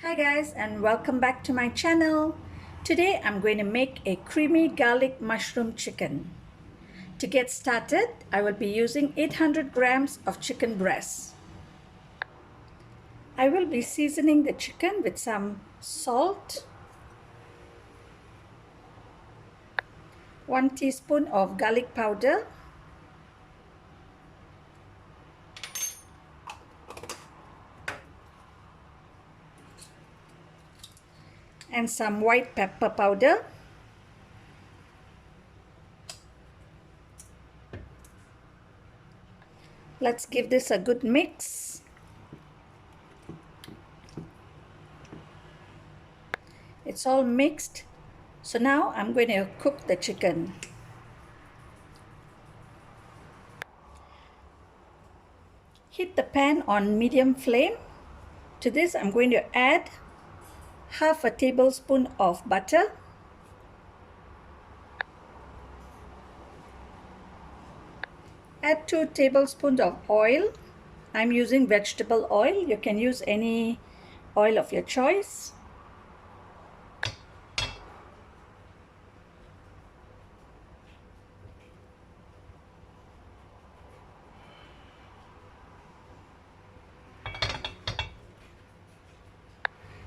Hi guys, and welcome back to my channel. Today I'm going to make a creamy garlic mushroom chicken. To get started, I will be using 800 grams of chicken breast. I will be seasoning the chicken with some salt, 1 teaspoon of garlic powder, and some white pepper powder. Let's give this a good mix. It's all mixed. So now I'm going to cook the chicken. Heat the pan on medium flame. To this, I'm going to add half a tablespoon of butter, add 2 tablespoons of oil. I'm using vegetable oil. You can use any oil of your choice.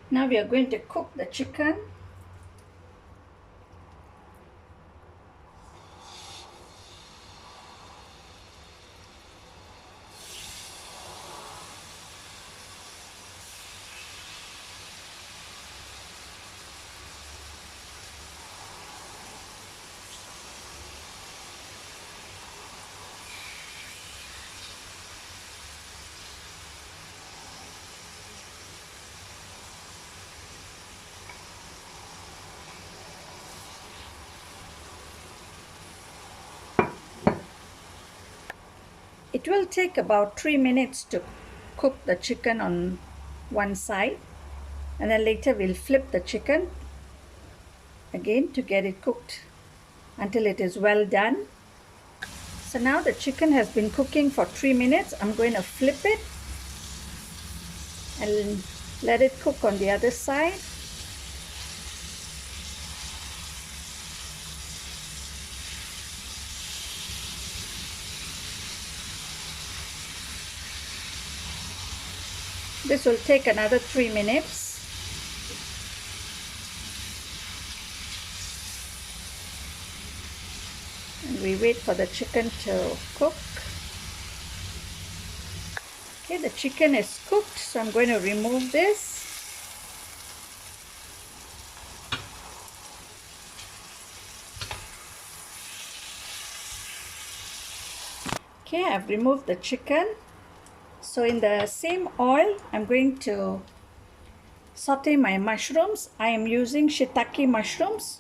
Now we are going to cook the chicken. It will take about 3 minutes to cook the chicken on one side, and then later we'll flip the chicken again to get it cooked until it is well done. So now the chicken has been cooking for 3 minutes. I'm going to flip it and let it cook on the other side. This will take another 3 minutes. And we wait for the chicken to cook. Okay, the chicken is cooked, so I'm going to remove this. Okay, I've removed the chicken. So in the same oil, I'm going to saute my mushrooms. I am using shiitake mushrooms.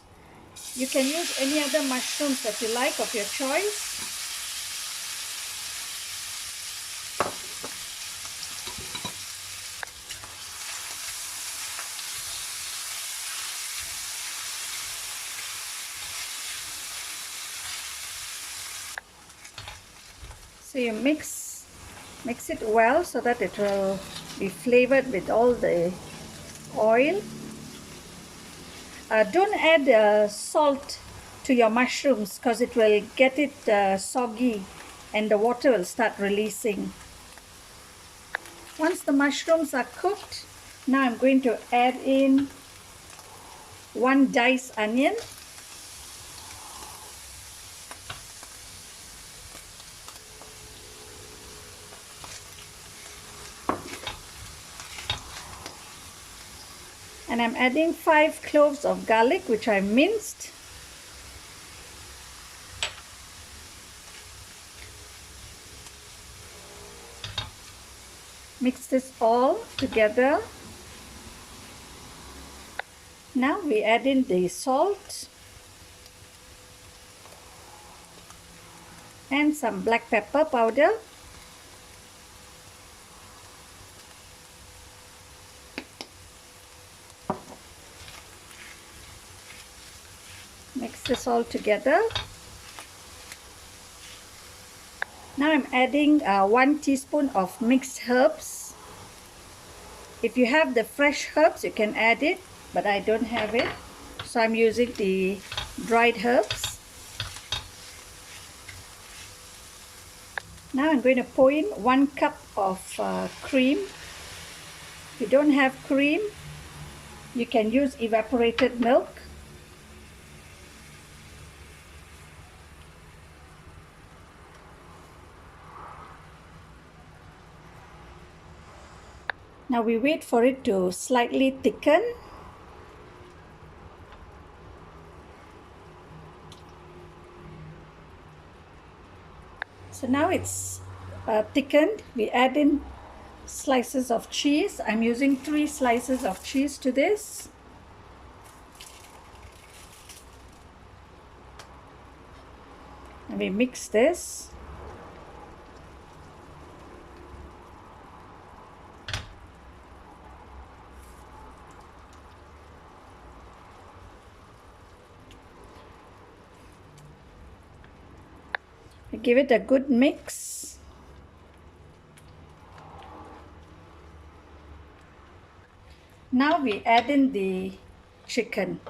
You can use any other mushrooms that you like of your choice. So you mix it well so that it will be flavored with all the oil. Don't add salt to your mushrooms because it will get it soggy and the water will start releasing. Once the mushrooms are cooked, now I'm going to add in 1 diced onion, and I'm adding 5 cloves of garlic which I minced. Mix this all together. Now we add in the salt and some black pepper powder. Mix this all together. Now I'm adding 1 teaspoon of mixed herbs. If you have the fresh herbs, you can add it, but I don't have it, so I'm using the dried herbs. Now I'm going to pour in 1 cup of cream. If you don't have cream, you can use evaporated milk. Now we wait for it to slightly thicken. So now it's thickened. We add in slices of cheese. I'm using 3 slices of cheese to this. And we mix this. We give it a good mix. Now we add in the chicken.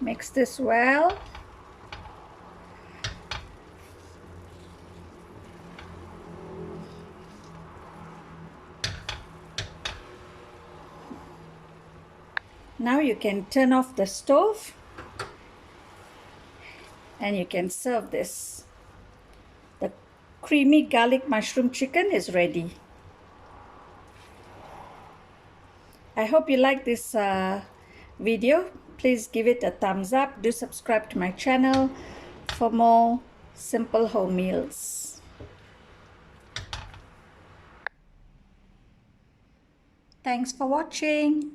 Mix this well. Now you can turn off the stove and you can serve this. The creamy garlic mushroom chicken is ready. I hope you like this video. Please give it a thumbs up. Do subscribe to my channel for more simple home meals. Thanks for watching.